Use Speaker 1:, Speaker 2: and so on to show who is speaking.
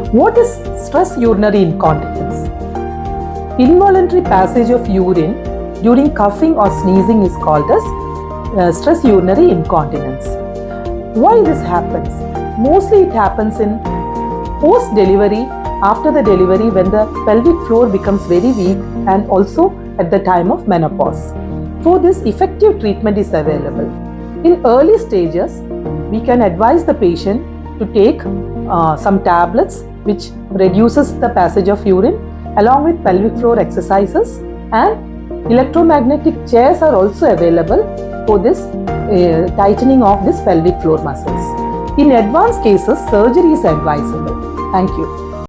Speaker 1: What is stress urinary incontinence? Involuntary passage of urine during coughing or sneezing is called as stress urinary incontinence. Why this happens? Mostly it happens in post-delivery, after the delivery, when the pelvic floor becomes very weak, and also at the time of menopause. For this, effective treatment is available. In early stages, we can advise the patient to take some tablets which reduces the passage of urine, along with pelvic floor exercises, and electromagnetic chairs are also available for this tightening of this pelvic floor muscles. In advanced cases, surgery is advisable. Thank you.